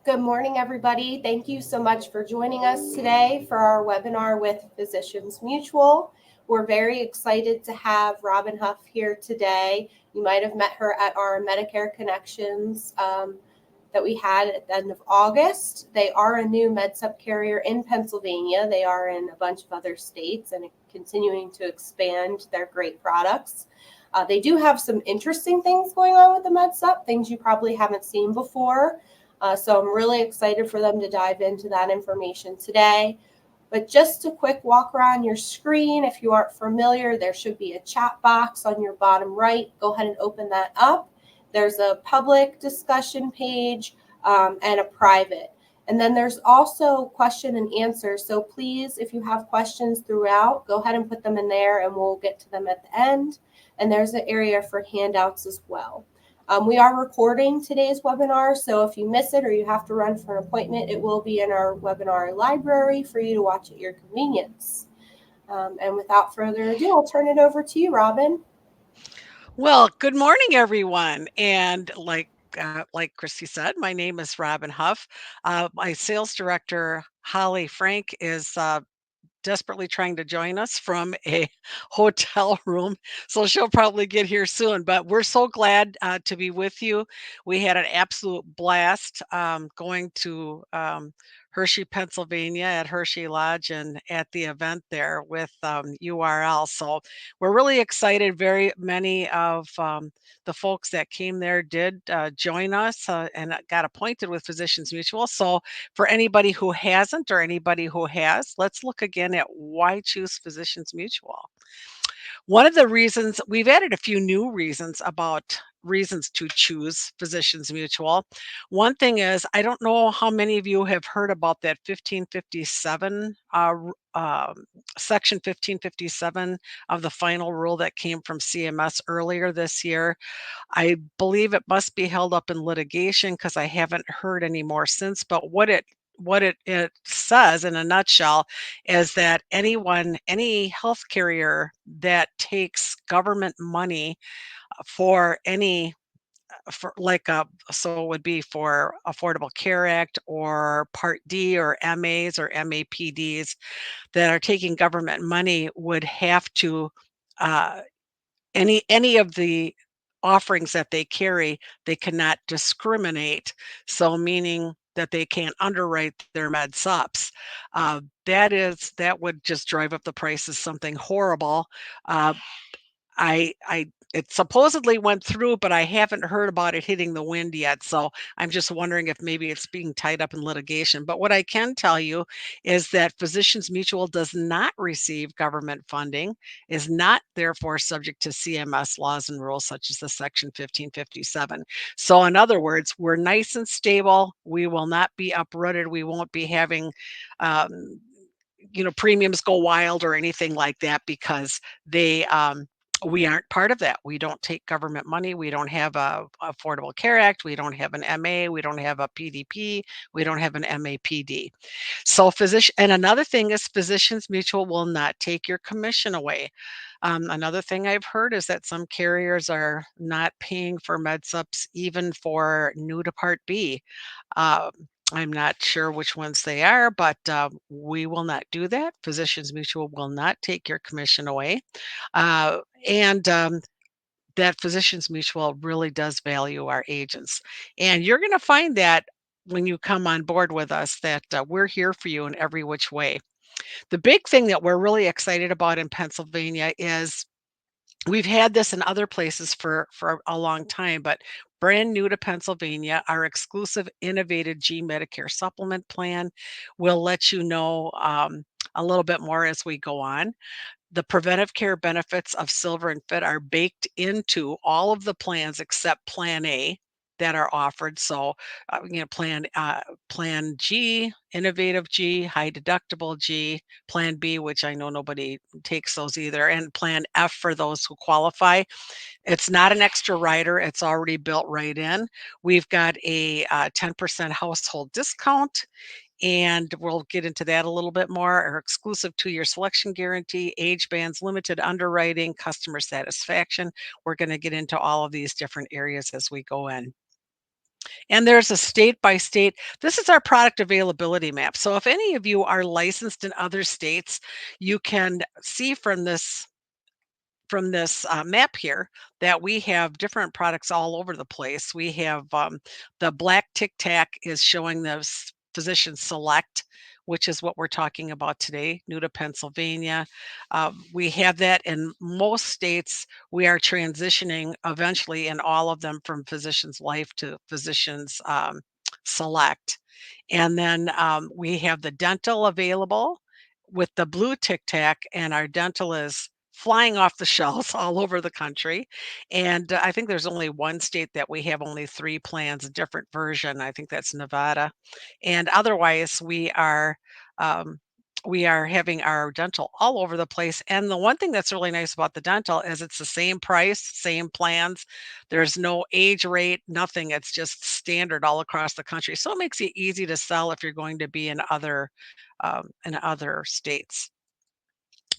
Good morning, everybody. Thank you so much for joining us today for our webinar with Physicians Mutual. We're very excited to have Robin Huff here today. You might have met her at our Medicare Connections that we had at the end of August. They are a new MedSupp carrier in Pennsylvania. They are in a bunch of other states and continuing to expand their great products. They do have some interesting things going on with the MedSupp, things you probably haven't seen before. So I'm really excited for them to dive into that information today. But just a quick walk around your screen. If you aren't familiar, there should be a chat box on your bottom right. Go ahead and open that up. There's a public discussion page and a private. And then there's also question and answer. So please, if you have questions throughout, go ahead and put them in there and we'll get to them at the end. And there's an area for handouts as well. We are recording today's webinar, so if you miss it or you have to run for an appointment, it will be in our webinar library for you to watch at your convenience. And without further ado, I'll turn it over to you, Robin. Well, good morning, everyone. And like Christy said, my name is Robin Huff. My sales director, Holly Frank, is desperately trying to join us from a hotel room. So she'll probably get here soon, but we're so glad to be with you. We had an absolute blast going to Hershey, Pennsylvania at Hershey Lodge and at the event there with URL. So we're really excited. Very many of the folks that came there did join us and got appointed with Physicians Mutual. So for anybody who hasn't or anybody who has, let's look again at why choose Physicians Mutual. One of the reasons, we've added a few new reasons about reasons to choose Physicians Mutual. One thing is, I don't know how many of you have heard about that 1557, Section 1557 of the final rule that came from CMS earlier this year. I believe it must be held up in litigation because I haven't heard any more since, but what it says in a nutshell is that any health carrier that takes government money for any so it would be for Affordable Care Act or Part D or MAs or MAPDs that are taking government money would have to any of the offerings that they carry, they cannot discriminate. So meaning that they can't underwrite their med supps. That would just drive up the prices something horrible. It supposedly went through, but I haven't heard about it hitting the wind yet. So I'm just wondering if maybe it's being tied up in litigation. But what I can tell you is that Physicians Mutual does not receive government funding, is not therefore subject to CMS laws and rules such as the Section 1557. So in other words, we're nice and stable. We will not be uprooted. We won't be having premiums go wild or anything like that because we aren't part of that. We don't take government money. We don't have a Affordable Care Act. We don't have an MA. We don't have a PDP. We don't have an MAPD. So and another thing is Physicians Mutual will not take your commission away. Another thing I've heard is that some carriers are not paying for med supps even for new to Part B. I'm not sure which ones they are, but we will not do that. Physicians Mutual will not take your commission away. And that Physicians Mutual really does value our agents. And you're going to find that when you come on board with us, that we're here for you in every which way. The big thing that we're really excited about in Pennsylvania is we've had this in other places for a long time, but brand new to Pennsylvania, our exclusive innovative G Medicare Supplement plan will let you know a little bit more as we go on. The preventive care benefits of Silver&Fit are baked into all of the plans except Plan A that are offered. So, Plan G, Innovative G, High Deductible G, Plan B, which I know nobody takes those either, and Plan F for those who qualify. It's not an extra rider. It's already built right in. We've got a 10% household discount. And we'll get into that a little bit more. Our exclusive 2-year selection guarantee, age bands, limited underwriting, customer satisfaction. We're going to get into all of these different areas as we go in. And there's a state by state. This is our product availability map. So if any of you are licensed in other states, you can see from this map here that we have different products all over the place. We have the black tic tac is showing the physician select, which is what we're talking about today, new to Pennsylvania. We have that in most states. We are transitioning eventually in all of them from physician's life to physician's select. And then we have the dental available with the blue tic tac, and our dental is flying off the shelves all over the country. And I think there's only one state that we have only 3 plans, a different version. I think that's Nevada. And otherwise, we are having our dental all over the place. And the one thing that's really nice about the dental is it's the same price, same plans. There's no age rate, nothing. It's just standard all across the country. So it makes it easy to sell if you're going to be in other states.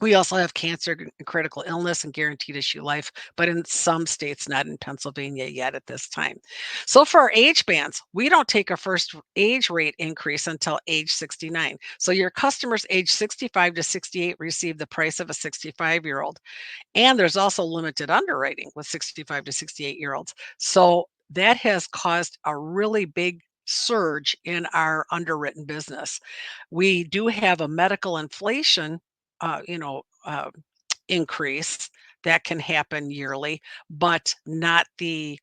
We also have cancer, critical illness, and guaranteed issue life, but in some states, not in Pennsylvania yet at this time. So for our age bands, we don't take a first age rate increase until age 69. So your customers age 65 to 68 receive the price of a 65-year-old. And there's also limited underwriting with 65 to 68-year-olds. So that has caused a really big surge in our underwritten business. We do have a medical inflation, uh, you know, uh, increase that can happen yearly, but not the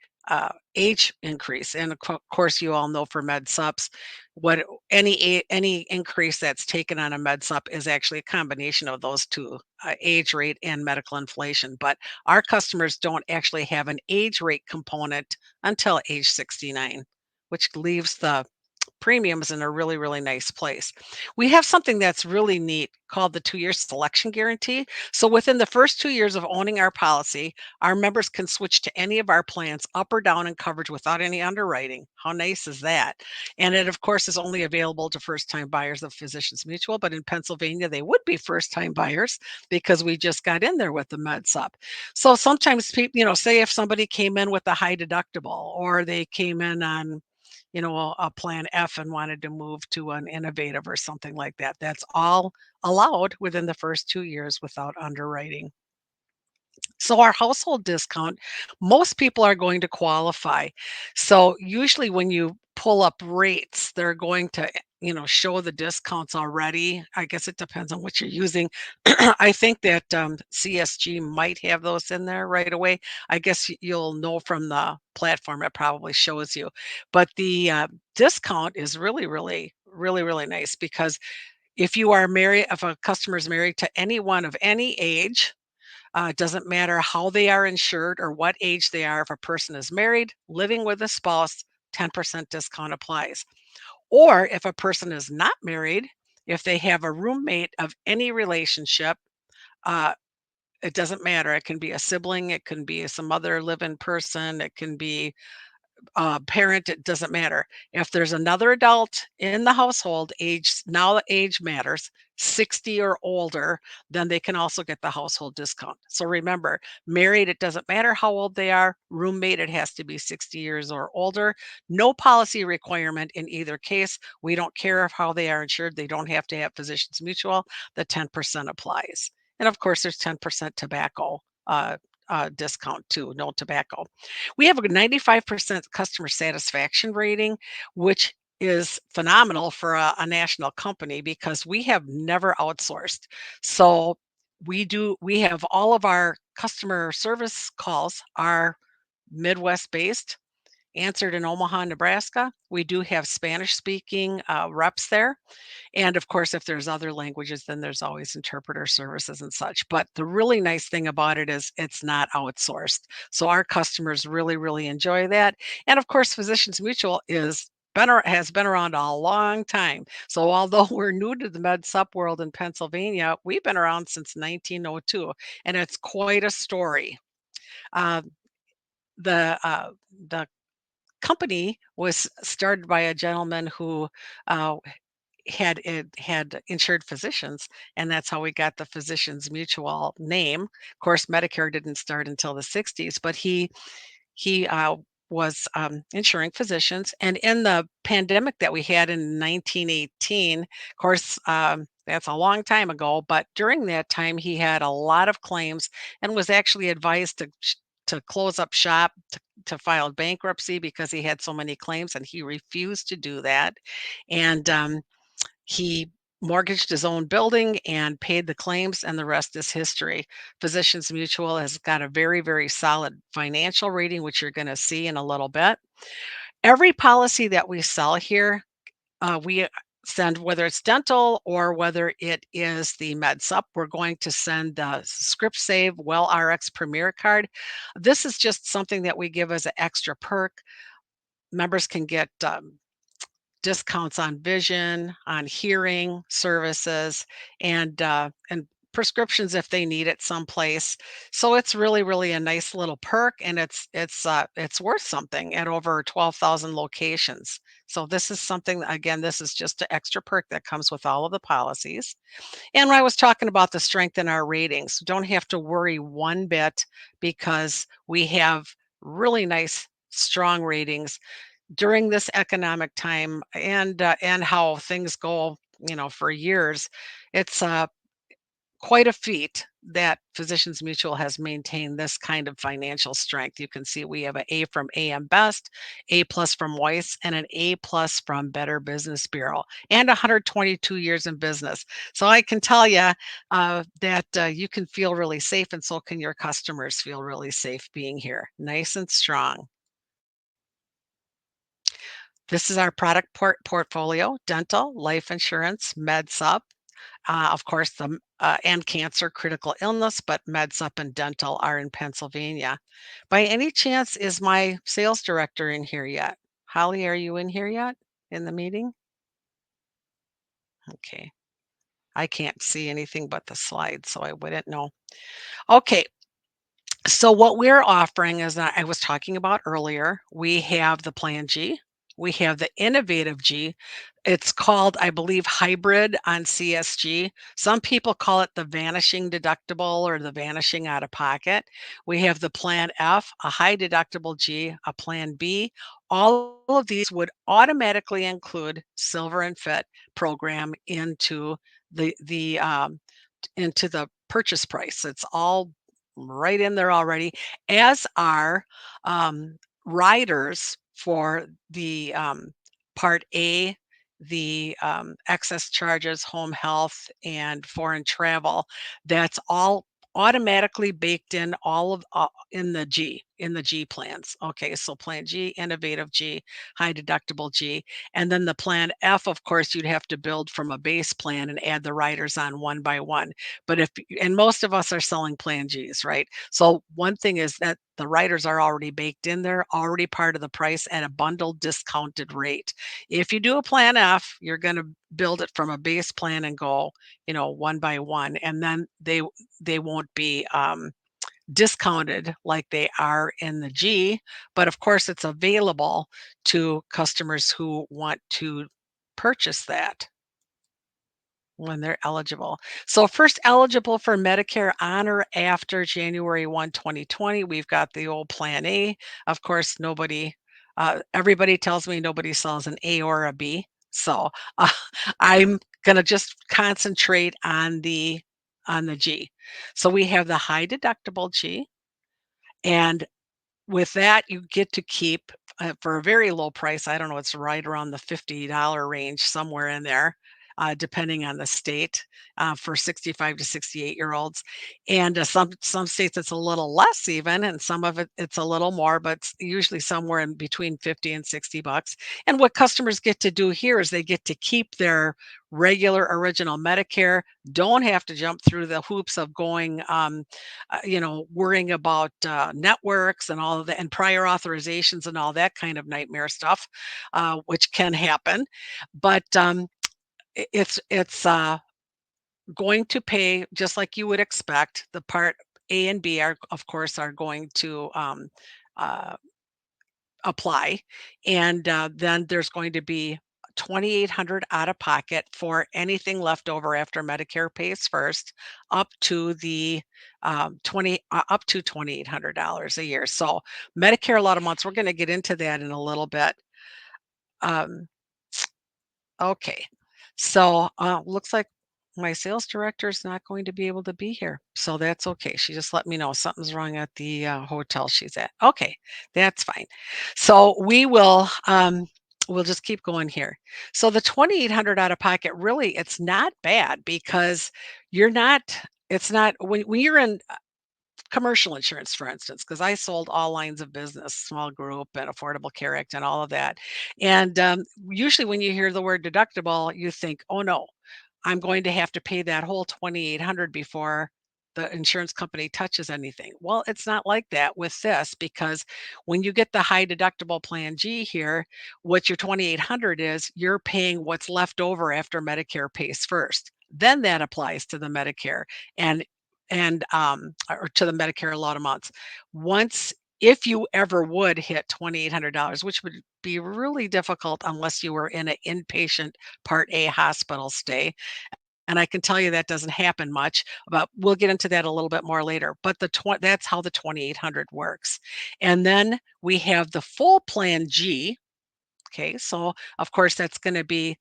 age increase. And course, you all know for med sups, what any increase that's taken on a med sup is actually a combination of those two, age rate and medical inflation. But our customers don't actually have an age rate component until age 69, which leaves the premiums in a really, really nice place. We have something that's really neat called the 2-year selection guarantee. So within the first 2 years of owning our policy, our members can switch to any of our plans up or down in coverage without any underwriting. How nice is that? And it, of course, is only available to first-time buyers of Physicians Mutual, but in Pennsylvania, they would be first-time buyers because we just got in there with the Med Sup. So sometimes people, say if somebody came in with a high deductible or they came in on a plan F and wanted to move to an innovative or something like that. That's all allowed within the first 2 years without underwriting. So our household discount, most people are going to qualify. So usually when you pull up rates, they're going to, show the discounts already. I guess it depends on what you're using. I think that CSG might have those in there right away. I guess you'll know from the platform, it probably shows you. But the discount is really, really, really, really nice because if a customer is married to anyone of any age, it doesn't matter how they are insured or what age they are. If a person is married, living with a spouse, 10% discount applies. Or if a person is not married, if they have a roommate of any relationship, uh, it doesn't matter. It can be a sibling, it can be some other living person, it can be parent, it doesn't matter. If there's another adult in the household, now the age matters, 60 or older, then they can also get the household discount. So remember, married, it doesn't matter how old they are. Roommate, it has to be 60 years or older. No policy requirement in either case. We don't care how they are insured. They don't have to have Physicians Mutual. The 10% applies. And of course, there's 10% tobacco discount too, no tobacco. We have a 95% customer satisfaction rating, which is phenomenal for a national company because we have never outsourced. So we have all of our customer service calls are Midwest based, answered in Omaha, Nebraska. We do have Spanish speaking reps there. And of course, if there's other languages, then there's always interpreter services and such. But the really nice thing about it is it's not outsourced. So our customers really, really enjoy that. And of course, Physicians Mutual has been around a long time. So although we're new to the med sup world in Pennsylvania, we've been around since 1902, and it's quite a story. Uh, the company was started by a gentleman who uh, had insured physicians, and that's how we got the Physicians Mutual name. Of course, Medicare didn't start until the 60s, but he insuring physicians. And in the pandemic that we had in 1918, of course, that's a long time ago, but during that time, he had a lot of claims and was actually advised to close up shop, to file bankruptcy because he had so many claims, and he refused to do that. And he mortgaged his own building and paid the claims, and the rest is history. Physicians Mutual has got a very, very solid financial rating, which you're going to see in a little bit. Every policy that we sell here, we send, whether it's dental or whether it is the Med Supp, we're going to send the Script Save Well RX Premier card. This is just something that we give as an extra perk. Members can get discounts on vision, on hearing services, and prescriptions if they need it someplace. So it's really, really a nice little perk, and it's worth something at over 12,000 locations. So this is something, again, this is just an extra perk that comes with all of the policies. And when I was talking about the strength in our ratings, don't have to worry one bit because we have really nice, strong ratings during this economic time, and how things go, for years. It's quite a feat that Physicians Mutual has maintained this kind of financial strength. You can see we have an A from AM Best, A plus from Weiss, and an A plus from Better Business Bureau, and 122 years in business. So I can tell you that you can feel really safe, and so can your customers feel really safe being here, nice and strong. This is our product portfolio: dental, life insurance, Med Supp, of course, and cancer, critical illness, but Med Supp and dental are in Pennsylvania. By any chance, is my sales director in here yet? Holly, are you in here yet in the meeting? Okay. I can't see anything but the slides, so I wouldn't know. Okay. So what we're offering is that I was talking about earlier. We have the Plan G. We have the Innovative G. It's called, I believe, hybrid on CSG. Some people call it the vanishing deductible or the vanishing out of pocket. We have the Plan F, a high deductible G, a Plan B. All of these would automatically include Silver&Fit program into the purchase price. It's all right in there already, as are riders for the Part A, the excess charges, home health, and foreign travel. That's all automatically baked in, all of in the G plans. Okay, so Plan G, Innovative G, high deductible G, and then the Plan F, of course, you'd have to build from a base plan and add the riders on one by one. But and most of us are selling Plan Gs, right? So one thing is that the riders are already baked in there, already part of the price at a bundled discounted rate. If you do a Plan F, you're going to build it from a base plan and go, one by one, and then they won't be discounted like they are in the G. But of course, it's available to customers who want to purchase that when they're eligible. So first eligible for Medicare on or after January 1, 2020, we've got the old Plan A. Of course, everybody tells me nobody sells an A or a B. So uh, I'm going to just concentrate on the G. So we have the high deductible G, and with that, you get to keep, for a very low price, I don't know, it's right around the $50 range, somewhere in there, depending on the state, for 65 to 68-year-olds. And some states it's a little less even, and some of it's a little more, but it's usually somewhere in between 50 and $60. And what customers get to do here is they get to keep their regular original Medicare, don't have to jump through the hoops of going worrying about networks and all of that, and prior authorizations and all that kind of nightmare stuff, which can happen. But it's going to pay just like you would expect. The Part A and B are, of course, are going to uh, apply, and then there's going to be $2,800 out of pocket for anything left over after Medicare pays first, up to the up to $2,800 a year. So Medicare, a lot of months. We're going to get into that in a little bit. Um, Okay. So, looks like my sales director is not going to be able to be here. So that's okay. She just let me know something's wrong at the hotel she's at. Okay, that's fine. So we'll just keep going here. So the 2,800 out of pocket, really, it's not bad because you're not, it's not when you're in commercial insurance, for instance, because I sold all lines of business, small group and Affordable Care Act and all of that. And usually when you hear the word deductible, you think, oh no, I'm going to have to pay that whole 2,800 before the insurance company touches anything. Well, it's not like that with this because when you get the high deductible plan G here, what your 2,800 is, you're paying what's left over after Medicare pays first. Then that applies to the Medicare. And or to the Medicare a lot of months. Once if you ever would hit $2,800, which would be really difficult unless you were in an inpatient Part A hospital stay, and I can tell you that doesn't happen much, but we'll get into that a little bit more later. But that's how the 2,800 works. And then we have the full plan G. Okay, so of course that's going to be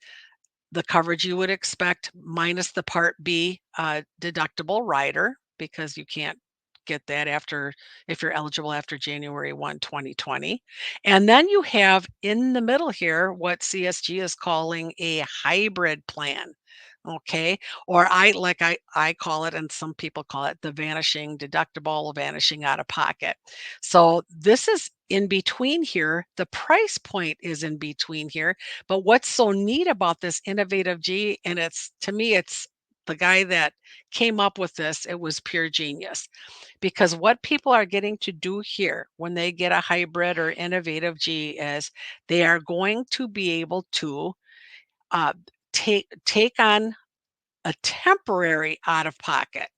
the coverage you would expect minus the Part B deductible rider because you can't get that after if you're eligible after January 1, 2020. And then you have in the middle here what CSG is calling a hybrid plan. Okay. Or I call it, and some people call it the vanishing deductible, vanishing out of pocket. So this is in between here. The price point is in between here. But what's so neat about this innovative G, and it's to me, it's the guy that came up with this, it was pure genius. Because what people are getting to do here when they get a hybrid or innovative G is they are going to be able to uh, take on a temporary out of pocket.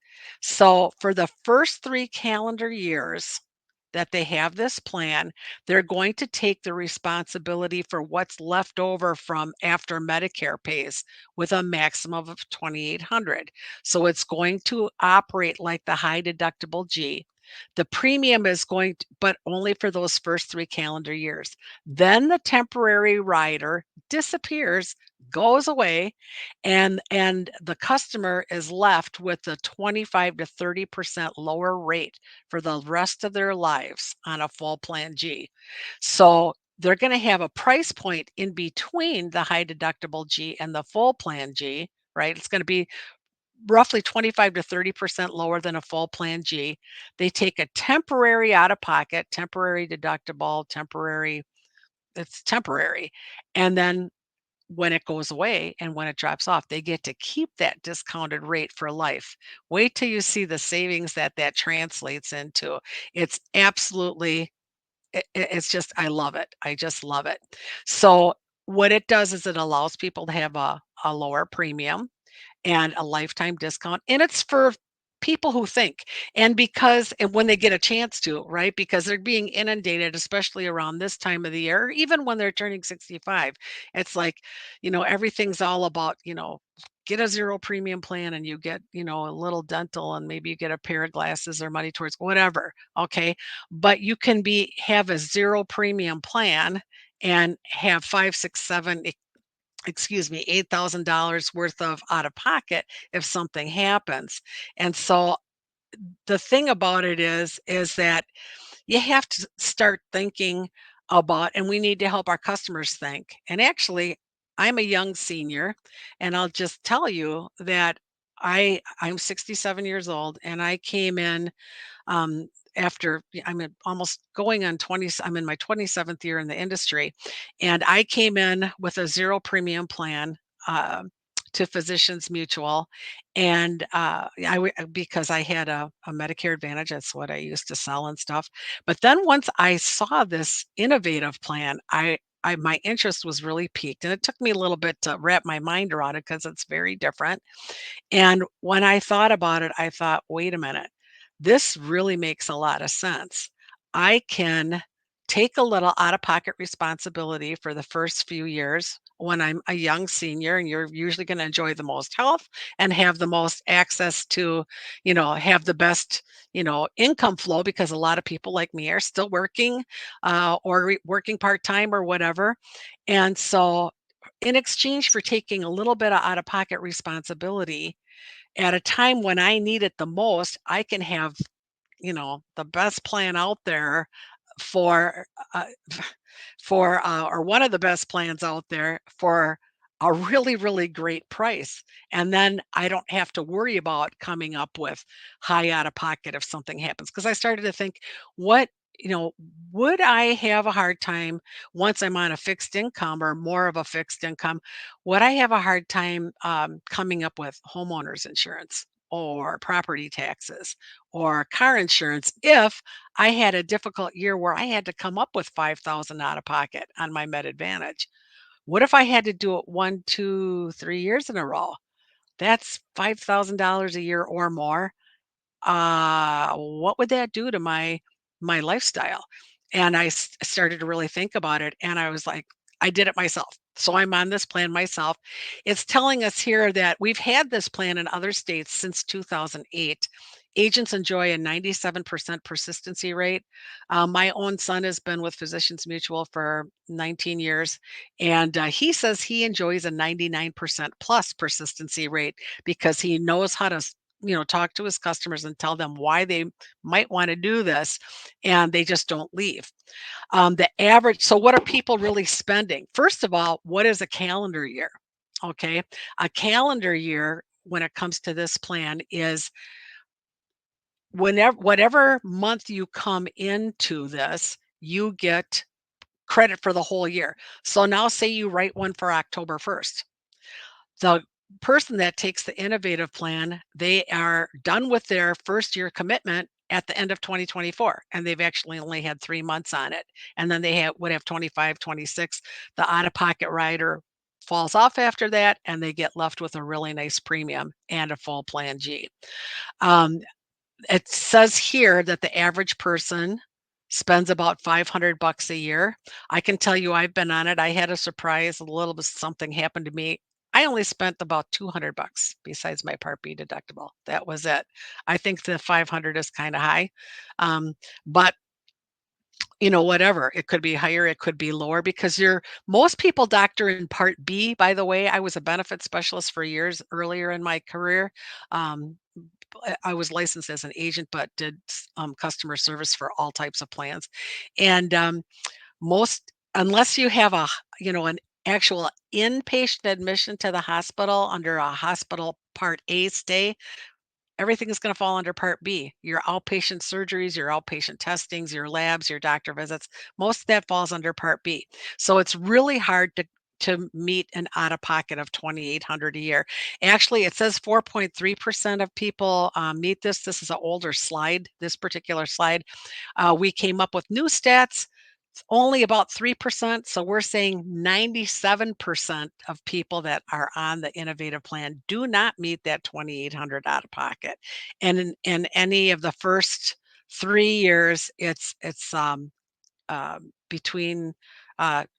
So for the first 3 calendar years that they have this plan, they're going to take the responsibility for what's left over from after Medicare pays with a maximum of 2,800. So it's going to operate like the high deductible G. The premium is going to, but only for those first 3 calendar years. Then the temporary rider disappears, goes away, and the customer is left with a 25 to 30% lower rate for the rest of their lives on a full plan G. So they're going to have a price point in between the high deductible G and the full plan G, right? It's going to be roughly 25 to 30% lower than a full plan G. They take a temporary out of pocket, temporary deductible, it's temporary. And then when it goes away and when it drops off, they get to keep that discounted rate for life. Wait till you see the savings that that translates into. It's absolutely, it's just, I love it. I just love it. So, what it does is it allows people to have a lower premium and a lifetime discount. And it's for people who think, and when they get a chance to, right? Because they're being inundated, especially around this time of the year, or even when they're turning 65. It's like, everything's all about, get a zero premium plan and you get, a little dental and maybe you get a pair of glasses or money towards whatever. Okay. But you can have a zero premium plan and have 5, 6, 7, $8,000 worth of out of pocket if something happens. And so the thing about it is that you have to start thinking about, and we need to help our customers think. And actually, I'm a young senior, and I'll just tell you that I'm 67 years old, and I came in after almost going on 20, I'm in my 27th year in the industry, and I came in with a zero premium plan to Physicians Mutual, and because I had a Medicare Advantage, that's what I used to sell and stuff. But then once I saw this innovative plan, my interest was really piqued, and it took me a little bit to wrap my mind around it because it's very different. And when I thought about it, I thought, wait a minute, this really makes a lot of sense. I can take a little out-of-pocket responsibility for the first few years when I'm a young senior, and you're usually going to enjoy the most health and have the most access to, have the best, income flow, because a lot of people like me are still working, or working part-time or whatever. And so in exchange for taking a little bit of out-of-pocket responsibility at a time when I need it the most, I can have, the best plan out there for, uh, or one of the best plans out there for a really, really great price. And then I don't have to worry about coming up with high out of pocket if something happens. Because I started to think, what, you know, would I have a hard time once I'm on a fixed income or more of a fixed income? Would I have a hard time coming up with homeowners insurance or property taxes or car insurance if I had a difficult year where I had to come up with 5,000 out of pocket on my Med Advantage? What if I had to do it 1, 2, 3 years in a row? That's $5,000 a year or more. What would that do to my lifestyle? And started to really think about it, and I was like, I did it myself. So I'm on this plan myself. It's telling us here that we've had this plan in other states since 2008. Agents enjoy a 97% persistency rate. My own son has been with Physicians Mutual for 19 years, and he says he enjoys a 99% plus persistency rate because he knows how to talk to his customers and tell them why they might want to do this, and they just don't leave. The average, so what are people really spending? First of all, what is a calendar year? Okay. A calendar year, when it comes to this plan, is whatever month you come into this, you get credit for the whole year. So now say you write one for October 1st. The person that takes the innovative plan, they are done with their first year commitment at the end of 2024, and they've actually only had 3 months on it. And then they would have 25, 26. The out-of-pocket rider falls off after that, and they get left with a really nice premium and a full plan G. Um, it says here that the average person spends about 500 bucks a year. I can tell you I've been on it. I had a surprise, a little bit something happened to me. I only spent about 200 bucks besides my Part B deductible. That was it. I think the 500 is kind of high. But whatever. It could be higher, it could be lower, because most people doctor in Part B, by the way. I was a benefit specialist for years earlier in my career. Um, I was licensed as an agent, but did customer service for all types of plans. And most, unless you have an actual inpatient admission to the hospital under a hospital Part A stay, everything is going to fall under Part B. Your outpatient surgeries, your outpatient testings, your labs, your doctor visits, most of that falls under Part B. So it's really hard to meet an out of pocket of 2,800 a year. Actually, it says 4.3% of people meet this. This is an older slide, this particular slide. We came up with new stats. It's only about 3%. So we're saying 97% of people that are on the innovative plan do not meet that 2,800 out of pocket. And in any of the first 3 years, it's between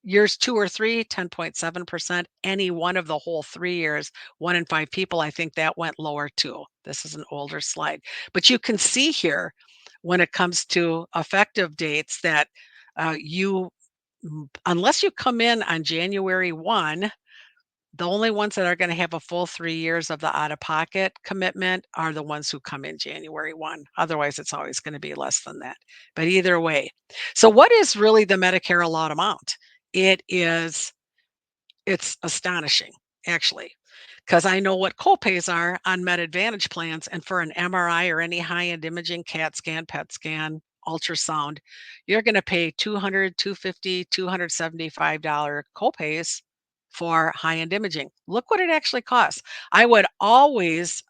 years 2 or 3, 10.7%. Any one of the whole 3 years, 1 in 5 people, I think that went lower too. This is an older slide. But you can see here, when it comes to effective dates, that unless you come in on January 1, the only ones that are going to have a full 3 years of the out of pocket commitment are the ones who come in January 1. Otherwise, it's always going to be less than that. But either way. So what is really the Medicare allowed amount? It's astonishing, actually, because I know what copays are on Med Advantage plans, and for an MRI or any high-end imaging, CAT scan, PET scan, ultrasound, you're going to pay $200, $250, $275 copays for high-end imaging. Look what it actually costs. I would always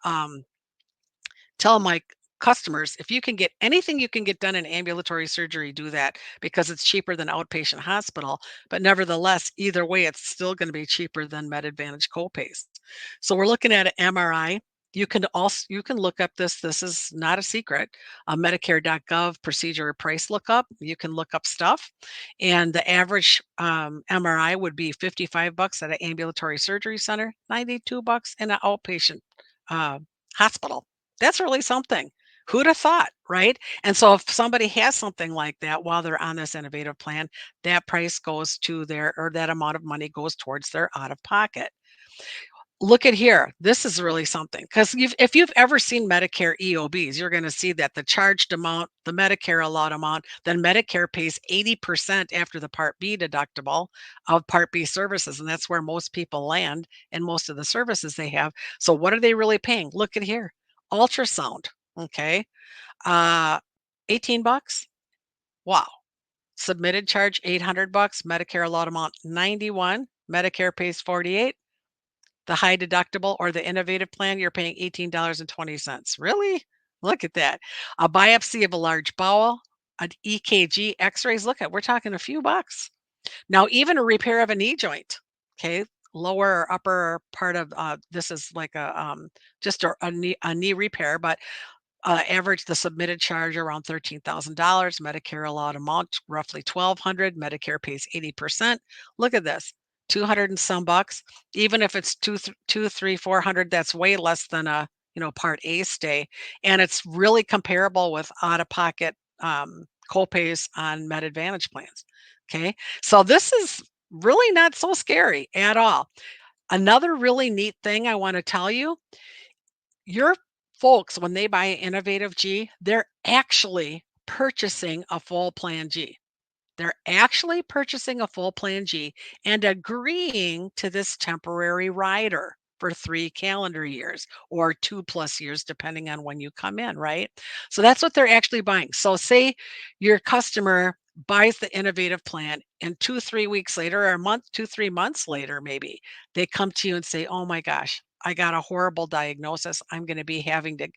tell my customers, if you can get anything you can get done in ambulatory surgery, do that, because it's cheaper than outpatient hospital. But nevertheless, either way, it's still going to be cheaper than Med Advantage copays. So we're looking at an MRI. You can look up this. This is not a secret. Medicare.gov procedure price lookup. You can look up stuff, and the average MRI would be $55 at an ambulatory surgery center, $92 in an outpatient uh, hospital. That's really something. Who'd have thought, right? And so if somebody has something like that while they're on this innovative plan, that price goes to their, or that amount of money goes towards their out of pocket. Look at here. This is really something because if you've ever seen Medicare EOBs, you're going to see that the charged amount, the Medicare allowed amount, then Medicare pays 80% after the Part B deductible of Part B services. And that's where most people land and most of the services they have. So what are they really paying? Look at here. Ultrasound. Okay. Uh, $18. Wow. Submitted charge $800. Medicare allowed amount 91. Medicare pays 48. The high deductible or the innovative plan, you're paying $18.20. Really? Look at that. A biopsy of a large bowel, an EKG, x-rays, look at, we're talking a few bucks. Now, even a repair of a knee joint, okay, lower or upper part of this is like just a knee repair, but average the submitted charge around $13,000. Medicare allowed amount roughly 1,200. Medicare pays 80%. Look at this, 200 and some bucks. Even if it's two, three, 400, that's way less than a Part A stay, and it's really comparable with out of pocket copays on Med Advantage plans. Okay, so this is really not so scary at all. Another really neat thing I want to tell you, your folks, when they buy an innovative G, they're actually purchasing a full plan G. They're actually purchasing a full plan G and agreeing to this temporary rider for 3 calendar years or 2+ years, depending on when you come in, right? So that's what they're actually buying. So say your customer buys the innovative plan and 2, 3 weeks later, or a month, 2, 3 months later, maybe they come to you and say, oh my gosh, I got a horrible diagnosis. I'm going to be having to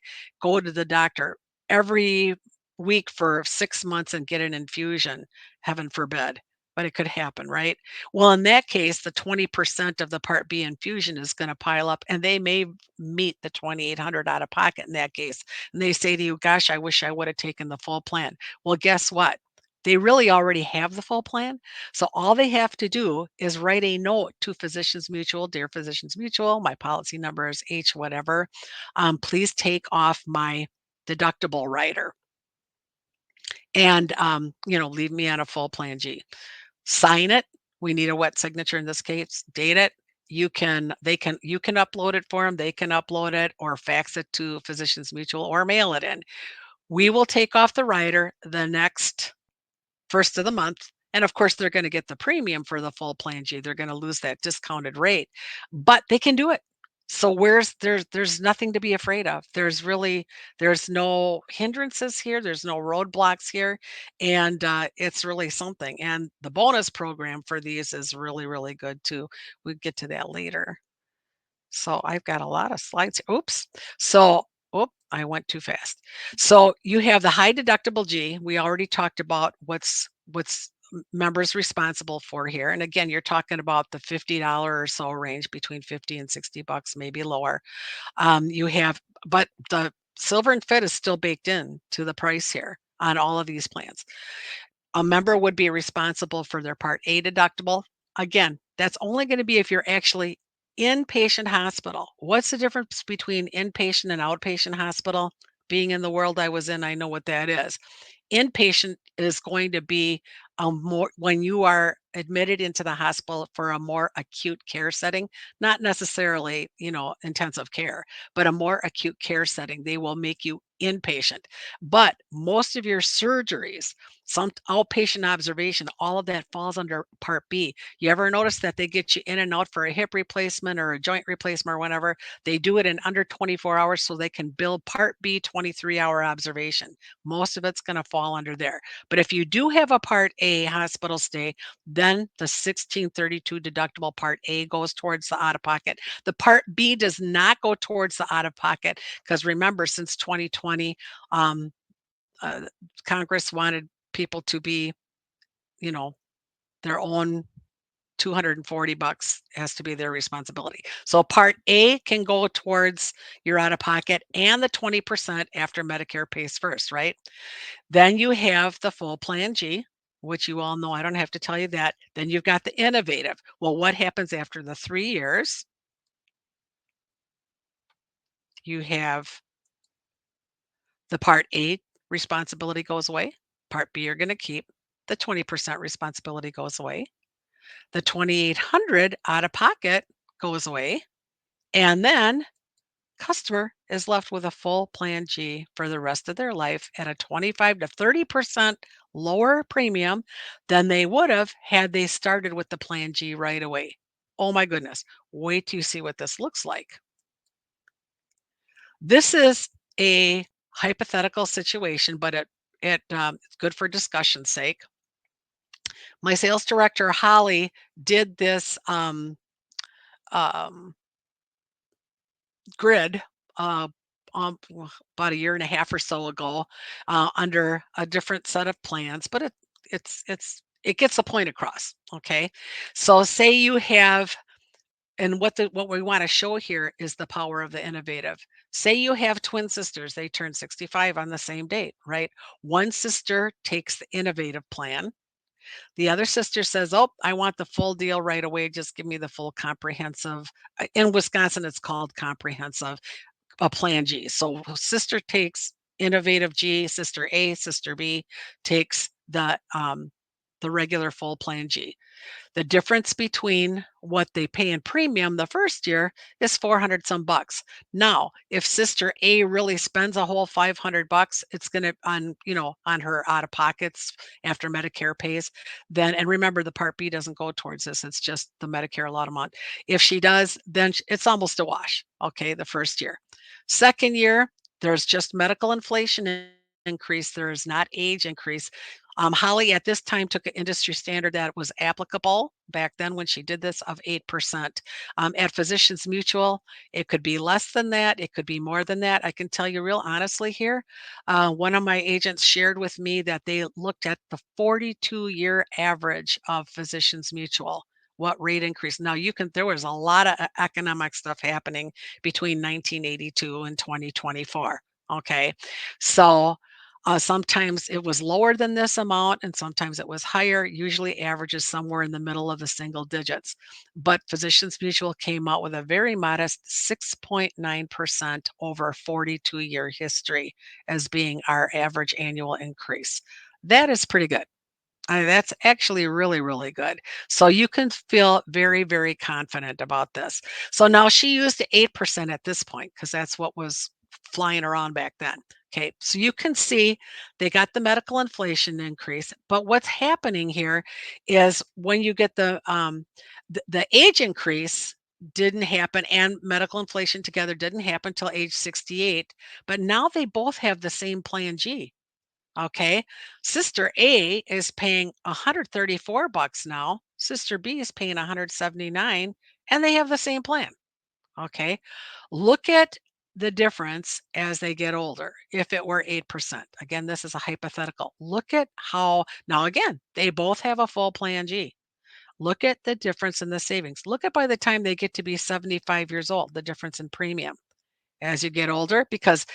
go to the doctor every week for 6 months and get an infusion. Heaven forbid, but it could happen, right? Well, in that case, the 20% of the Part B infusion is going to pile up and they may meet the 2,800 out of pocket in that case. And they say to you, gosh, I wish I would have taken the full plan. Well, guess what? They really already have the full plan. So all they have to do is write a note to Physicians Mutual, dear Physicians Mutual, my policy number is H whatever. Please take off my deductible rider and leave me on a full plan G. Sign it. We need a wet signature in this case. Date it. You can upload it for them. They can upload it or fax it to Physicians Mutual or mail it in. We will take off the rider the next first of the month. And of course, they're going to get the premium for the full plan G. They're going to lose that discounted rate, but they can do it. So there's nothing to be afraid of. There's no hindrances here. There's no roadblocks here, and it's really something. And the bonus program for these is really really good too. We get to that later. So I've got a lot of slides. Oops. So, I went too fast. So you have the high deductible G. We already talked about what's members responsible for here. And again, you're talking about the $50 or so range, between 50 and $60, maybe lower. But the Silver&Fit is still baked in to the price here on all of these plans. A member would be responsible for their Part A deductible. Again, that's only going to be if you're actually inpatient hospital. What's the difference between inpatient and outpatient hospital? Being in the world I was in, I know what that is. Inpatient is going to be more when you are admitted into the hospital for a more acute care setting, not necessarily, intensive care, but a more acute care setting. They will make you inpatient. But most of your surgeries, some outpatient observation, all of that falls under Part B. You ever notice that they get you in and out for a hip replacement or a joint replacement or whatever? They do it in under 24 hours so they can bill Part B 23-hour observation. Most of it's going to fall under there. But if you do have a Part A hospital stay, then the 1632 deductible Part A goes towards the out of pocket. The Part B does not go towards the out of pocket because remember, since 2020, Congress wanted people to be, their own $240 has to be their responsibility. So Part A can go towards your out-of-pocket and the 20% after Medicare pays first, right? Then you have the full Plan G, which you all know. I don't have to tell you that. Then you've got the innovative. Well, what happens after the 3 years? You have the Part A responsibility goes away. Part B you're going to keep. The 20% responsibility goes away. The 2,800 out of pocket goes away. And then customer is left with a full Plan G for the rest of their life at a 25 to 30% lower premium than they would have had they started with the Plan G right away. Oh my goodness. Wait till you see what this looks like. This is a hypothetical situation, but it's good for discussion's sake. My sales director, Holly, did this um, grid about a year and a half or so ago under a different set of plans, but it gets the point across. Okay, so say you have, and what we want to show here is the power of the innovative. Say you have twin sisters, they turn 65 on the same date, right? One sister takes the innovative plan. The other sister says, "Oh, I want the full deal right away. Just give me the full comprehensive." In Wisconsin, it's called comprehensive, a Plan G. So sister takes innovative G, sister A, sister B takes the regular full Plan G. The difference between what they pay in premium the first year is 400 some bucks. Now, if sister A really spends a whole 500 bucks, it's going to on her out of pockets after Medicare pays, then, and remember the Part B doesn't go towards this, it's just the Medicare allowed amount. If she does, then it's almost a wash, okay, the first year. Second year, there's just medical inflation increase, there is not age increase. Holly at this time took an industry standard that was applicable back then when she did this of 8%. At Physicians Mutual, it could be less than that. It could be more than that. I can tell you real honestly here. One of my agents shared with me that they looked at the 42-year average of Physicians Mutual. What rate increase? Now there was a lot of economic stuff happening between 1982 and 2024. Okay. So sometimes it was lower than this amount and sometimes it was higher, usually averages somewhere in the middle of the single digits. But Physicians Mutual came out with a very modest 6.9% over 42-year history as being our average annual increase. That is pretty good. That's actually really, really good. So you can feel very, very confident about this. So now she used 8% at this point because that's what was flying around back then. Okay, so you can see they got the medical inflation increase, but what's happening here is when you get the age increase didn't happen and medical inflation together didn't happen until age 68, but now they both have the same Plan G. Okay. Sister A is paying 134 bucks now. Sister B is paying 179 and they have the same plan. Okay. Look at the difference as they get older. If it were 8%, again, this is a hypothetical. Look at how, now again, they both have a full Plan G. Look at the difference in the savings. Look at by the time they get to be 75 years old, the difference in premium as you get older, because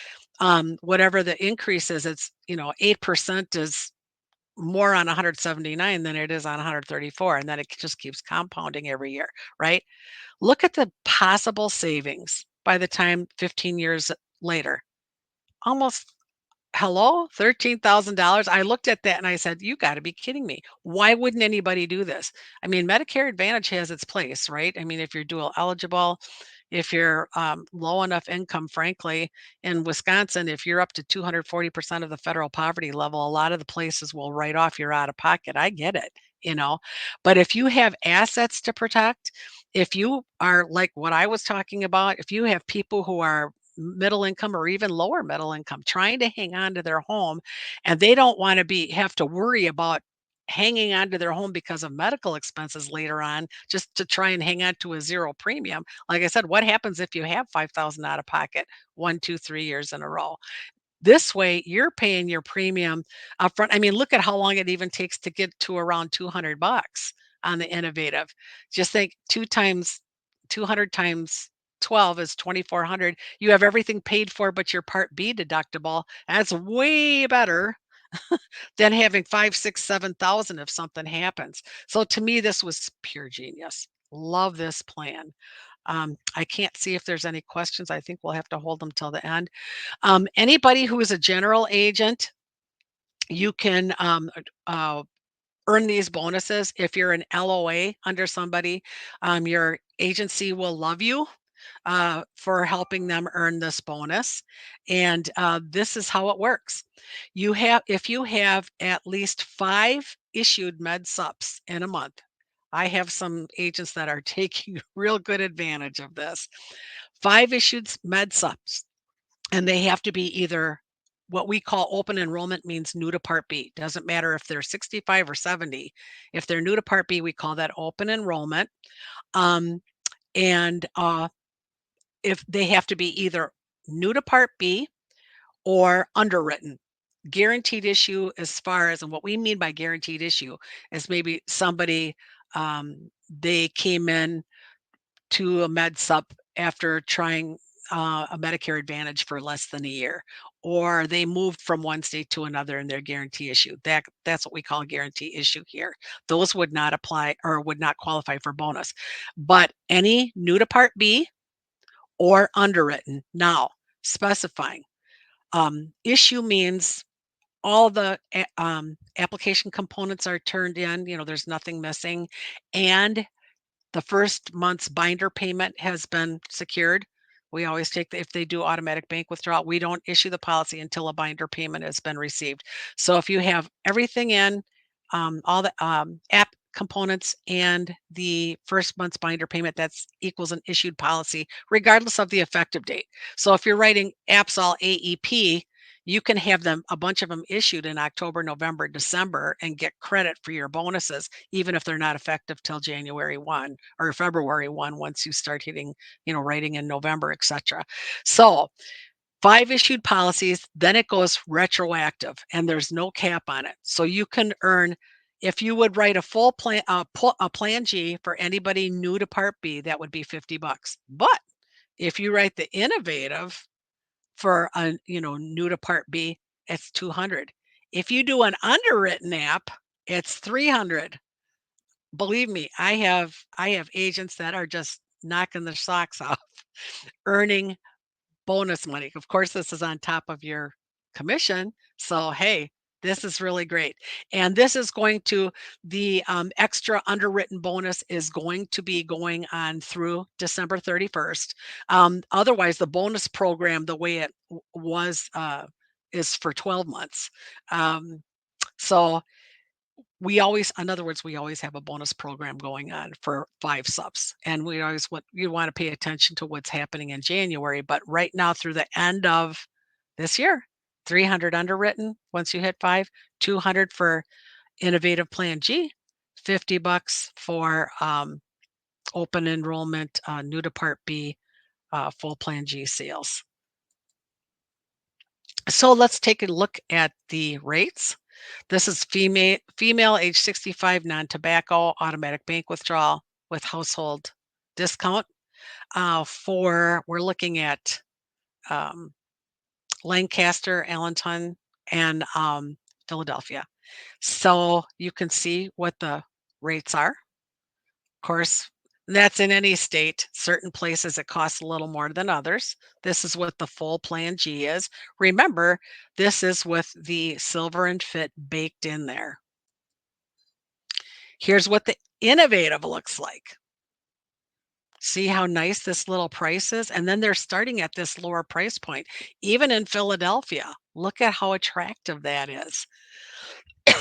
whatever the increase is, it's 8% is more on 179 than it is on 134, and then it just keeps compounding every year, right? Look at the possible savings by the time 15 years later. Almost, hello, $13,000. I looked at that and I said, you got to be kidding me. Why wouldn't anybody do this? I mean, Medicare Advantage has its place, right? I mean, if you're dual eligible, if you're low enough income, frankly, in Wisconsin, if you're up to 240% of the federal poverty level, a lot of the places will write off your out of pocket. I get it. But if you have assets to protect, if you are like what I was talking about, if you have people who are middle income or even lower middle income trying to hang on to their home and they don't want to have to worry about hanging on to their home because of medical expenses later on just to try and hang on to a zero premium. Like I said, what happens if you have 5,000 out of pocket 1, 2, 3 years in a row? This way, you're paying your premium upfront. I mean, look at how long it even takes to get to around 200 bucks. on the innovative. Just think 200 times 12 is 2,400. You have everything paid for but your Part B deductible. That's way better than having 5, 6, 7,000 if something happens. So to me, this was pure genius. Love this plan. I can't see if there's any questions. I think we'll have to hold them till the end. Anybody who is a general agent, you can earn these bonuses. If you're an LOA under somebody, your agency will love you for helping them earn this bonus. And this is how it works. If you have at least 5 issued med supps in a month, I have some agents that are taking real good advantage of this. 5 issued med supps, and they have to be either what we call open enrollment, means new to Part B. Doesn't matter if they're 65 or 70. If they're new to Part B, we call that open enrollment. And if they have to be either new to Part B or underwritten. Guaranteed issue, as far as, and what we mean by guaranteed issue is maybe somebody, they came in to a med supp after trying a Medicare Advantage for less than a year, or they moved from one state to another in their guarantee issue. That's what we call a guarantee issue here. Those would not apply or would not qualify for bonus. But any new to Part B or underwritten, now specifying issue means all the application components are turned in, there's nothing missing, and the first month's binder payment has been secured. We always if they do automatic bank withdrawal, we don't issue the policy until a binder payment has been received. So if you have everything in, all the app components and the first month's binder payment, that's equals an issued policy, regardless of the effective date. So if you're writing apps all AEP, you can have a bunch of them issued in October, November, December, and get credit for your bonuses, even if they're not effective till January 1 or February 1, once you start hitting, writing in November, etc. So 5 issued policies, then it goes retroactive, and there's no cap on it. So you can earn, if you would write a full plan, a plan G for anybody new to Part B, that would be $50. But if you write the innovative for a new to Part B, it's 200. If you do an underwritten app, it's 300. Believe me, I have agents that are just knocking their socks off, earning bonus money. Of course, this is on top of your commission. So, hey, this is really great. And this is going to, the extra underwritten bonus is going to be going on through December 31st. Otherwise, the bonus program, the way it was, is for 12 months. So in other words, we always have a bonus program going on for 5 subs. And you want to pay attention to what's happening in January. But right now, through the end of this year, 300 underwritten once you hit 5, 200 for innovative plan G, $50 for open enrollment, new to Part B, full plan G sales. So let's take a look at the rates. This is female age 65, non-tobacco, automatic bank withdrawal with household discount. We're looking at Lancaster, Allenton, and Philadelphia. So you can see what the rates are. Of course, that's in any state. Certain places it costs a little more than others. This is what the full plan G is. Remember, this is with the Silver&Fit baked in there. Here's what the innovative looks like. See how nice this little price is? And then they're starting at this lower price point. Even in Philadelphia, look at how attractive that is.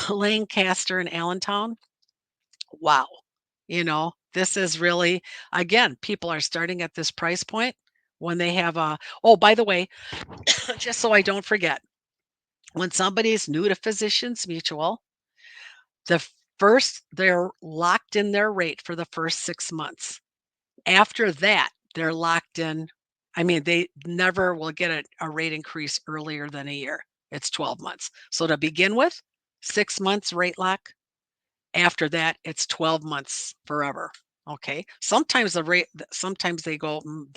Lancaster and Allentown, wow. This is really, again, people are starting at this price point when they have oh, by the way, just so I don't forget, when somebody's new to Physicians Mutual, they're locked in their rate for the first 6 months. After that, they're locked in. I mean, they never will get a rate increase earlier than a year. It's 12 months. So to begin with, 6 months rate lock. After that, it's 12 months forever. Okay. Sometimes the rate, sometimes they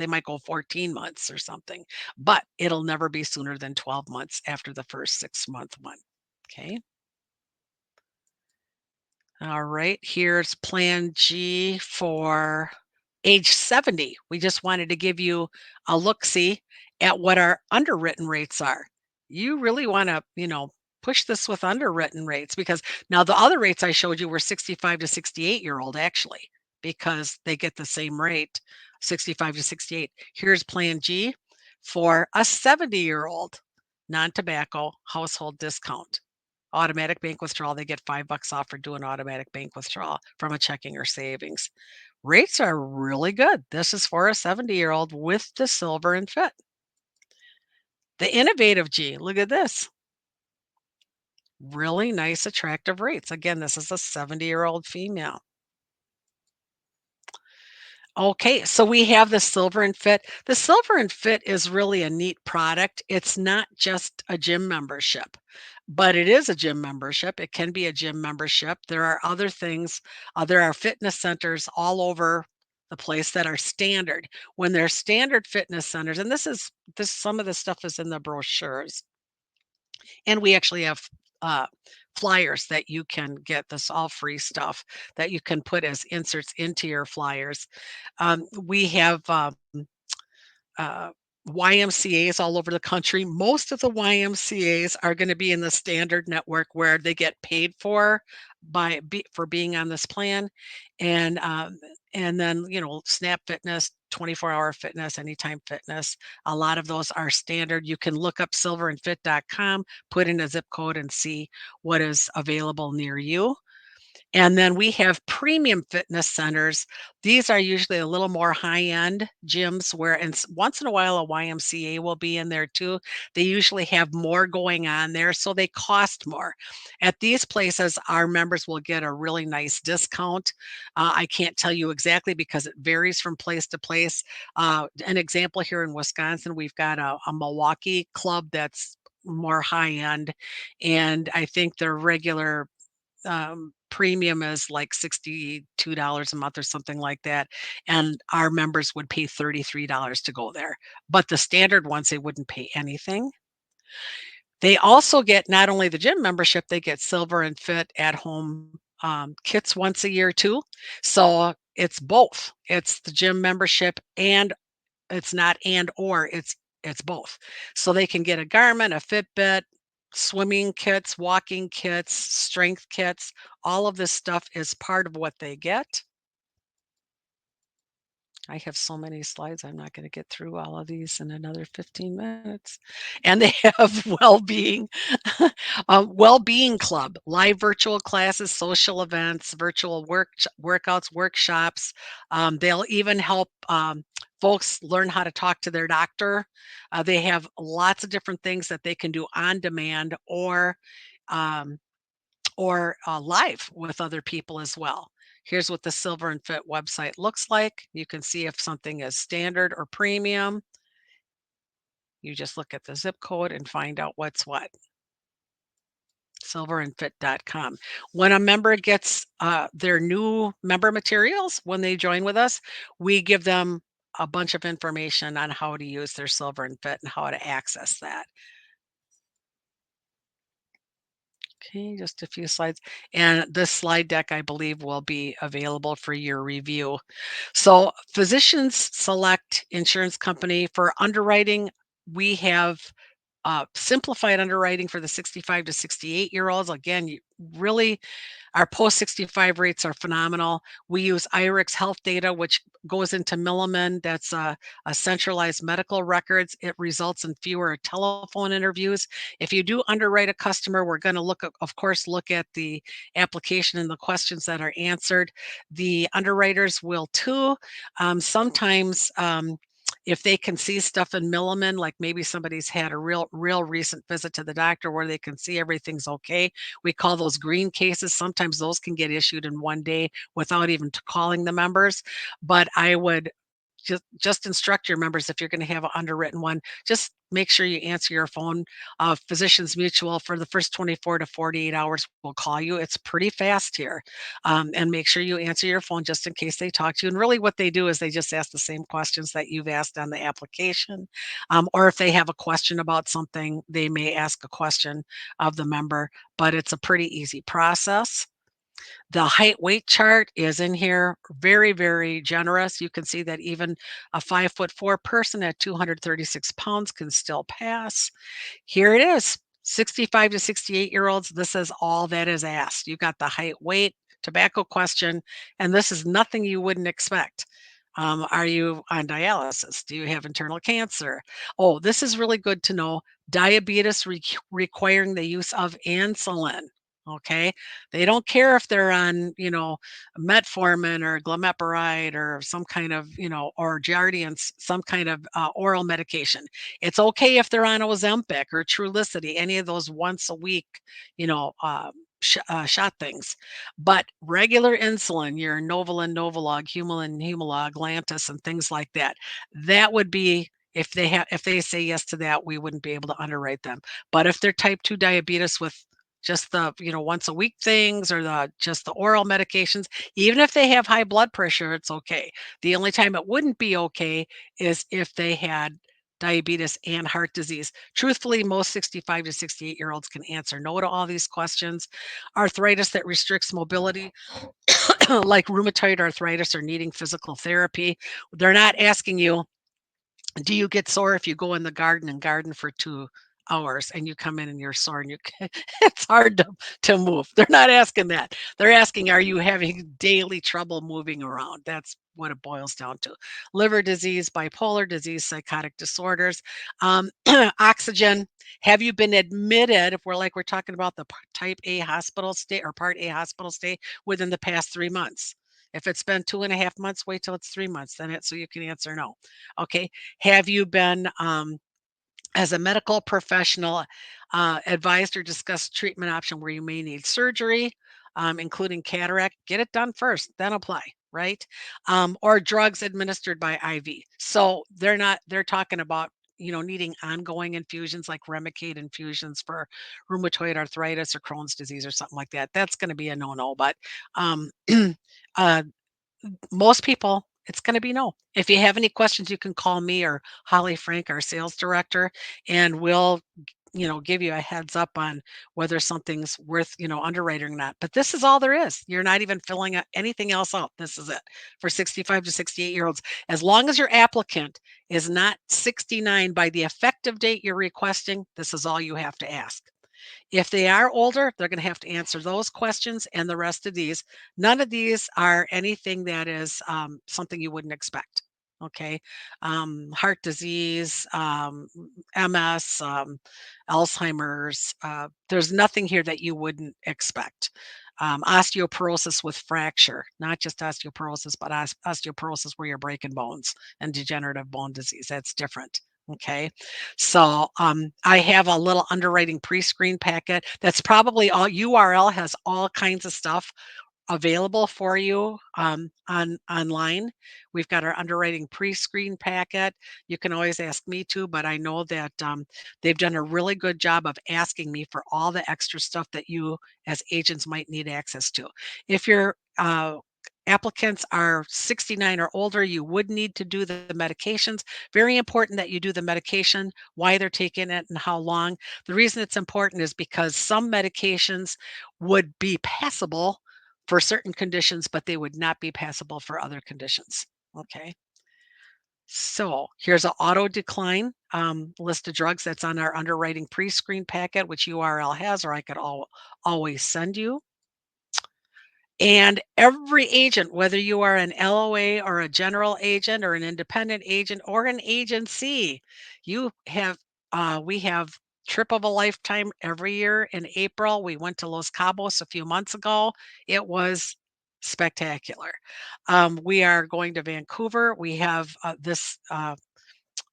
might go 14 months or something, but it'll never be sooner than 12 months after the first 6-month one. Okay. All right, here's Plan G for age 70. We just wanted to give you a look-see at what our underwritten rates are. You really want to, push this with underwritten rates, because now the other rates I showed you were 65 to 68-year-old actually, because they get the same rate, 65 to 68. Here's Plan G for a 70-year-old non-tobacco household discount. Automatic bank withdrawal, they get $5 off for doing automatic bank withdrawal from a checking or savings. Rates are really good. This is for a 70-year-old with the Silver&Fit. The innovative G, look at this. Really nice, attractive rates. Again, this is a 70-year-old female. Okay, so we have the Silver&Fit. The Silver&Fit is really a neat product. It's not just a gym membership, but it is a gym membership. It can be a gym membership. There are other things. There are fitness centers all over the place that are standard. When they're standard fitness centers, and this some of the stuff is in the brochures, and we actually have uh, flyers that you can get. This all free stuff that you can put as inserts into your flyers. We have uh, YMCAs all over the country. Most of the YMCAs are going to be in the standard network where they get paid for for being on this plan, and then Snap Fitness, 24-hour fitness, anytime fitness. A lot of those are standard. You can look up silverandfit.com, put in a zip code, and see what is available near you. And then we have premium fitness centers. These are usually a little more high-end gyms where, and once in a while, a YMCA will be in there too. They usually have more going on there, so they cost more. At these places, our members will get a really nice discount. I can't tell you exactly because it varies from place to place. An example here in Wisconsin, we've got a Milwaukee club that's more high-end, and I think their regular premium is like $62 a month or something like that. And our members would pay $33 to go there. But the standard ones, they wouldn't pay anything. They also get not only the gym membership, they get Silver&Fit at home kits once a year too. So it's both. It's the gym membership, and it's not and or, it's both. So they can get a Garmin, a Fitbit, swimming kits, walking kits, strength kits. All of this stuff is part of what they get. I have so many slides, I'm not going to get through all of these in another 15 minutes. And they have well-being, well-being club, live virtual classes, social events, virtual workouts, workshops. They'll even help folks learn how to talk to their doctor. They have lots of different things that they can do on demand um, or live with other people as well. Here's what the Silver&Fit website looks like. You can see if something is standard or premium. You just look at the zip code and find out what's what. Silverandfit.com. When a member gets their new member materials, when they join with us, we give them a bunch of information on how to use their Silver&Fit and how to access that. Okay, just a few slides. And this slide deck, I believe, will be available for your review. So physicians select insurance company. For underwriting, we have simplified underwriting for the 65 to 68-year-olds. Again, you really, our post 65 rates are phenomenal. We use IRIX health data, which goes into Milliman. That's a centralized medical records. It results in fewer telephone interviews. If you do underwrite a customer, we're going to of course, look at the application and the questions that are answered. The underwriters will too. Sometimes if they can see stuff in Milliman, like maybe somebody's had a real recent visit to the doctor where they can see everything's okay, we call those green cases. Sometimes those can get issued in one day without even calling the members. But I would just instruct your members if you're going to have an underwritten one, just make sure you answer your phone. Physicians Mutual for the first 24 to 48 hours will call you. It's pretty fast here. And make sure you answer your phone just in case they talk to you. And really what they do is they just ask the same questions that you've asked on the application. Or if they have a question about something, they may ask a question of the member, but it's a pretty easy process. The height weight chart is in here, very, very generous. You can see that even a 5'4" person at 236 pounds can still pass. Here it is, 65 to 68-year-olds. This is all that is asked. You got the height, weight, tobacco question, and this is nothing you wouldn't expect. Are you on dialysis? Do you have internal cancer? Oh, this is really good to know. Diabetes requiring the use of insulin. Okay. They don't care if they're on, metformin or glimepiride or some kind of, or Jardiance, some kind of oral medication. It's okay if they're on Ozempic or Trulicity, any of those once a week, shot things. But regular insulin, your Novolin, Novolog, Humulin, Humalog, Lantus, and things like that, that would be if they say yes to that, we wouldn't be able to underwrite them. But if they're type 2 diabetes with just the once a week things or just the oral medications, even if they have high blood pressure, it's okay. The only time it wouldn't be okay is if they had diabetes and heart disease. Truthfully, most 65 to 68-year-olds can answer no to all these questions. Arthritis that restricts mobility, like rheumatoid arthritis or needing physical therapy, they're not asking you, do you get sore if you go in the garden and garden for 2 hours and you come in and you're sore and it's hard to move? They're not asking that. They're asking, are you having daily trouble moving around? That's what it boils down to. Liver disease, bipolar disease, psychotic disorders, oxygen. Have you been admitted, if we're talking about the type A hospital stay or part A hospital stay, within the past 3 months? If it's been 2.5 months, wait till it's 3 months, so you can answer no. Okay. Have you been, as a medical professional, advised or discussed treatment option where you may need surgery, including cataract? Get it done first, then apply, right? Or drugs administered by IV. So they're talking about, needing ongoing infusions like Remicade infusions for rheumatoid arthritis or Crohn's disease or something like that. That's going to be a no-no. But um, uh, most people, it's going to be no. If you have any questions, you can call me or Holly Frank, our sales director, and we'll give you a heads up on whether something's worth underwriting or not. But this is all there is. You're not even filling anything else out. This is it for 65 to 68-year-olds. As long as your applicant is not 69 by the effective date you're requesting, this is all you have to ask. If they are older, they're going to have to answer those questions and the rest of these. None of these are anything that is something you wouldn't expect. Okay. Heart disease, MS, Alzheimer's. There's nothing here that you wouldn't expect. Osteoporosis with fracture, not just osteoporosis, but osteoporosis where you're breaking bones, and degenerative bone disease. That's different. Okay. So I have a little underwriting pre-screen packet. That's probably all. URL has all kinds of stuff available for you online. We've got our underwriting pre-screen packet. You can always ask me to, but I know that they've done a really good job of asking me for all the extra stuff that you as agents might need access to. If your applicants are 69 or older, you would need to do the medications. Very important that you do the medication, why they're taking it and how long. The reason it's important is because some medications would be passable for certain conditions, but they would not be passable for other conditions. Okay. So here's an auto decline list of drugs that's on our underwriting pre-screen packet, which URL has, or I could always send you. And every agent, whether you are an LOA or a general agent or an independent agent or an agency, you have we have trip of a lifetime every year in April. We went to Los Cabos a few months ago. It was spectacular. We are going to Vancouver. We have this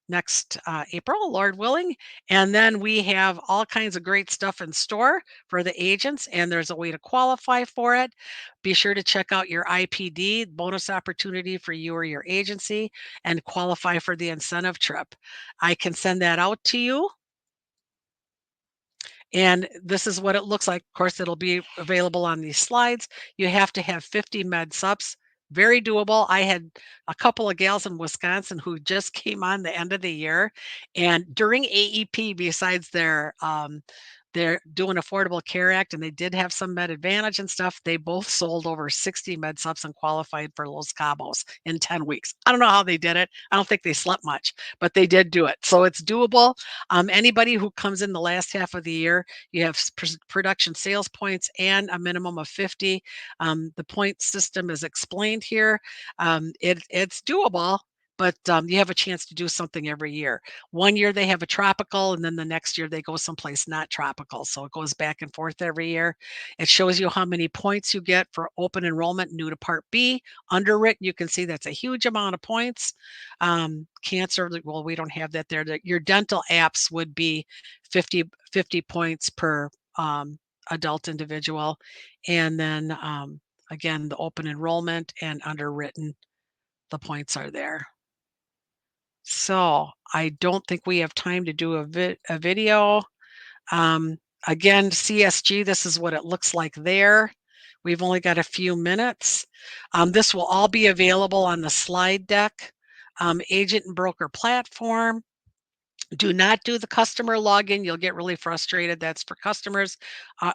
next April, Lord willing. And then we have all kinds of great stuff in store for the agents, and there's a way to qualify for it. Be sure to check out your IPD, bonus opportunity for you or your agency, and qualify for the incentive trip. I can send that out to you. And this is what it looks like. Of course, it'll be available on these slides. You have to have 50 med subs. Very doable. I had a couple of gals in Wisconsin who just came on the end of the year, and during AEP, besides they're doing Affordable Care Act, and they did have some Med Advantage and stuff. They both sold over 60 med subs and qualified for Los Cabos in 10 weeks. I don't know how they did it. I don't think they slept much, but they did do it. So it's doable. Anybody who comes in the last half of the year, you have production sales points and a minimum of 50. The point system is explained here. It's doable, but you have a chance to do something every year. One year they have a tropical, and then the next year they go someplace not tropical. So it goes back and forth every year. It shows you how many points you get for open enrollment new to Part B. Underwritten, you can see that's a huge amount of points. Cancer, well, we don't have that there. Your dental apps would be 50 points per adult individual. And then again, the open enrollment and underwritten, the points are there. So I don't think we have time to do a video. Again, CSG, this is what it looks like there. We've only got a few minutes. This will all be available on the slide deck. Agent and broker platform. Do not do the customer login. You'll get really frustrated. That's for customers.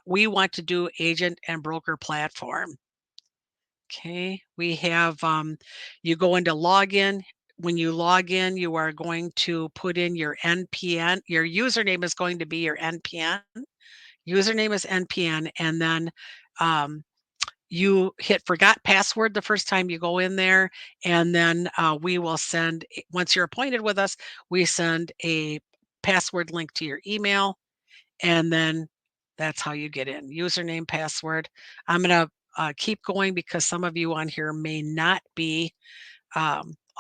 We want to do agent and broker platform. Okay, we have, you go into login. When you log in, you are going to put in your NPN. Your username is going to be your NPN. Username is NPN, and then you hit forgot password the first time you go in there, and then we will send, once you're appointed with us, we send a password link to your email, and then that's how you get in. Username, password. I'm going to keep going because some of you on here may not be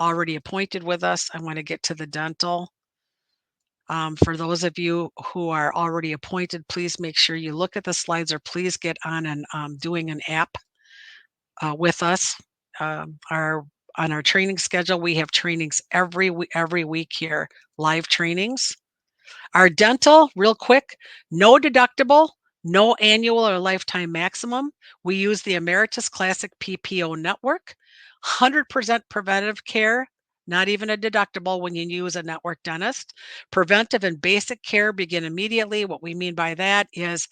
already appointed with us. I want to get to the dental. For those of you who are already appointed, please make sure you look at the slides, or please get on and doing an app with us. On our training schedule, we have trainings every week here, live trainings. Our dental, real quick, no deductible, no annual or lifetime maximum. We use the Emeritus Classic PPO network, 100% preventive care, not even a deductible when you use a network dentist. Preventive and basic care begin immediately. What we mean by that is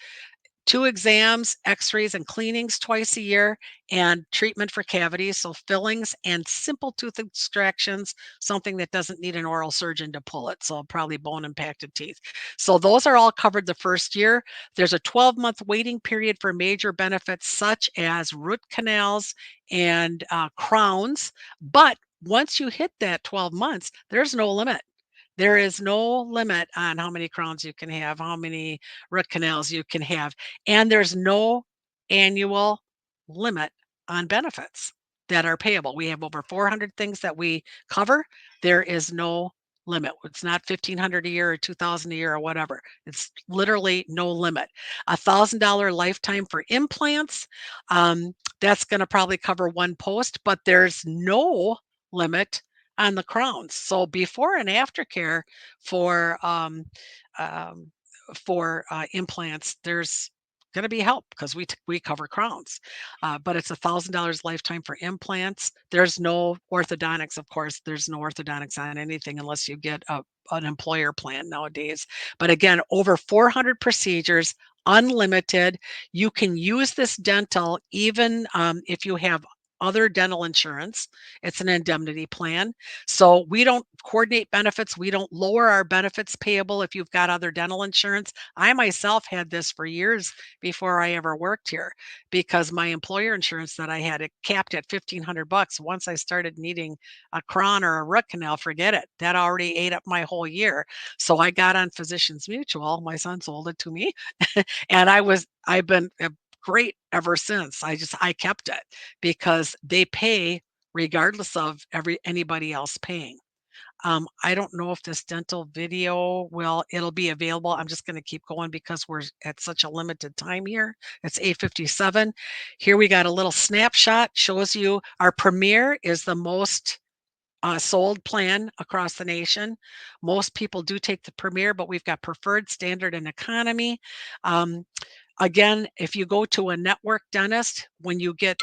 2 exams, x-rays, and cleanings twice a year, and treatment for cavities, so fillings and simple tooth extractions, something that doesn't need an oral surgeon to pull it, so probably bone-impacted teeth. So those are all covered the first year. There's a 12-month waiting period for major benefits such as root canals and crowns, but once you hit that 12 months, there's no limit. There is no limit on how many crowns you can have, how many root canals you can have, and there's no annual limit on benefits that are payable. We have over 400 things that we cover. There is no limit. It's not 1,500 a year or 2,000 a year or whatever. It's literally no limit. $1,000 lifetime for implants. That's going to probably cover one post, but there's no limit on the crowns. So before and after care for um, implants, there's going to be help because we cover crowns, but it's $1,000 lifetime for implants. There's no orthodontics, of course. There's no orthodontics on anything unless you get an employer plan nowadays. But again, over 400 procedures, unlimited. You can use this dental even if you have other dental insurance. It's an indemnity plan. So we don't coordinate benefits. We don't lower our benefits payable if you've got other dental insurance. I myself had this for years before I ever worked here because my employer insurance that I had, it capped at $1,500. Once I started needing a crown or a root canal, forget it. That already ate up my whole year. So I got on Physicians Mutual. My son sold it to me. And I've been great ever since. I kept it because they pay regardless of anybody else paying. I don't know if this dental video it'll be available. I'm just going to keep going because we're at such a limited time here. It's 8:57. Here we got a little snapshot, shows you our Premier is the most sold plan across the nation. Most people do take the Premier, but we've got Preferred, Standard, and Economy. Again, if you go to a network dentist, when you get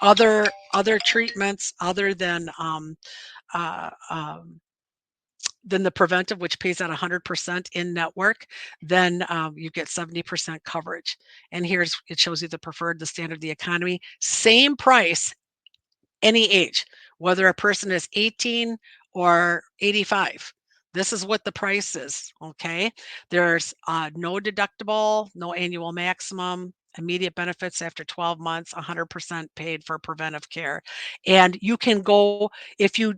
other treatments other uh, um, than the preventive, which pays out 100% in network, then you get 70% coverage. And it shows you the Preferred, the Standard, the Economy, same price, any age, whether a person is 18 or 85. This is what the price is, okay? There's no deductible, no annual maximum, immediate benefits after 12 months, 100% paid for preventive care. And you can go, if you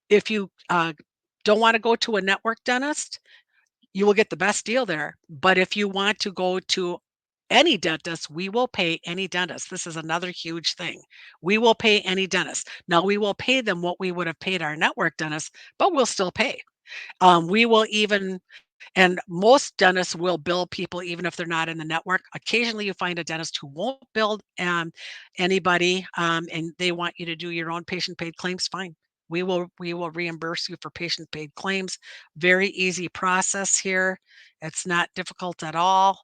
don't want to go to a network dentist, you will get the best deal there. But if you want to go to any dentist, we will pay any dentist. This is another huge thing. We will pay any dentist. Now, we will pay them what we would have paid our network dentist, but we'll still pay. We will even, and most dentists will bill people even if they're not in the network. Occasionally, you find a dentist who won't bill anybody, and they want you to do your own patient paid claims. Fine. We will reimburse you for patient paid claims. Very easy process here. It's not difficult at all.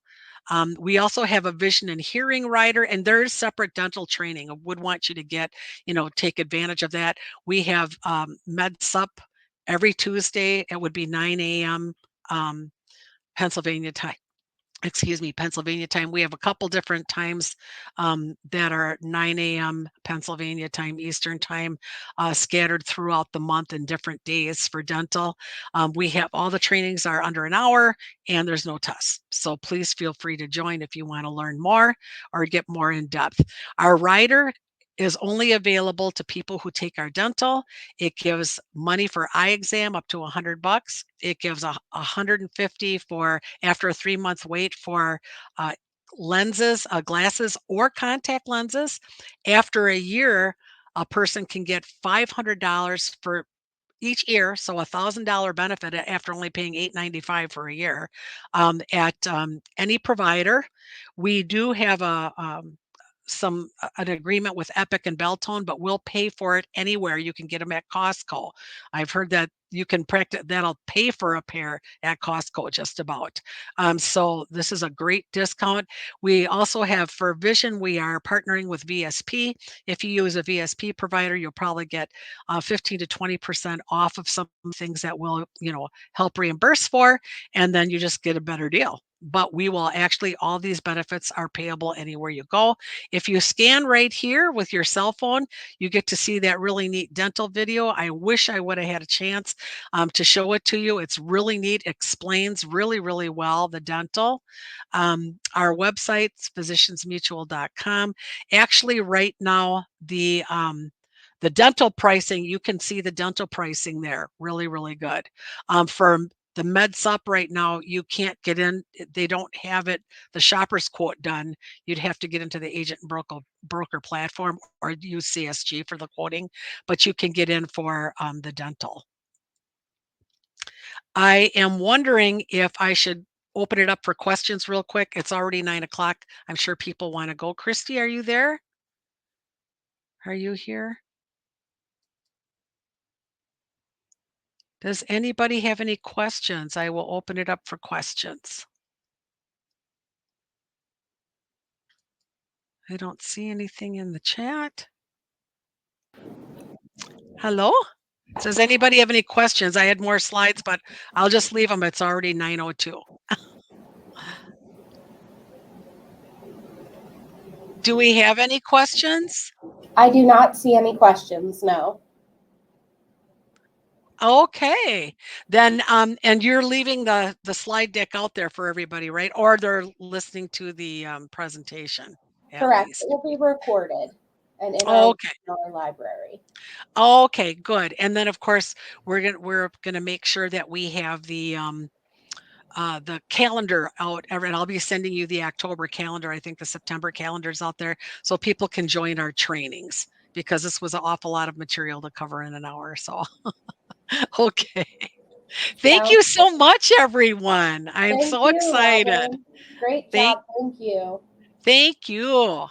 We also have a vision and hearing rider, and there is separate dental training. I would want you to take advantage of that. We have Med Supp every Tuesday. It would be 9 a.m. Um, Pennsylvania time. Pennsylvania time. We have a couple different times that are 9 a.m. Pennsylvania time, Eastern time, scattered throughout the month and different days for dental. We have all the trainings are under an hour and there's no tests. So please feel free to join if you want to learn more or get more in depth. Our rider is only available to people who take our dental. It gives money for eye exam up to $100. It gives 150 for after a 3-month wait for uh, lenses, glasses, or contact lenses. After a year, a person can get $500 for each year, so $1,000 benefit after only paying $895 for a year at any provider. We do have an agreement with Epic and Beltone, but we'll pay for it anywhere. You can get them at Costco. I've heard that you can practice that'll pay for a pair at Costco just about. So this is a great discount. We also have for vision, we are partnering with VSP. If you use a VSP provider, you'll probably get 15 to 20% off of some things that will, help reimburse for, and then you just get a better deal. But we will actually, all these benefits are payable anywhere you go. If you scan right here with your cell phone, you get to see that really neat dental video. I wish I would have had a chance to show it to you. It's really neat, explains really, really well the dental. Our website's physiciansmutual.com. Actually, right now, the dental pricing, you can see the dental pricing there. Really, really good. For the Med Supp right now, you can't get in. They don't have it, the shopper's quote done. You'd have to get into the agent and broker platform or use CSG for the quoting, but you can get in for the dental. I am wondering if I should open it up for questions real quick. It's already 9 o'clock. I'm sure people want to go. Christy, are you there? Are you here? Does anybody have any questions? I will open it up for questions. I don't see anything in the chat. Hello? Does anybody have any questions? I had more slides, but I'll just leave them. It's already 9:02. Do we have any questions? I do not see any questions, no. Okay. Then and you're leaving the slide deck out there for everybody, right? Or they're listening to the presentation at Correct. It least. will be recorded and in Okay. our library. Okay, good. And then of course we're gonna make sure that we have the calendar out, and I'll be sending you the October calendar. I think the September calendar is out there so people can join our trainings because this was an awful lot of material to cover in an hour or so. Okay. Thank Sounds you good. so much, everyone. I'm Thank so you, excited. Robin. Great Thank job. Thank you. thank you.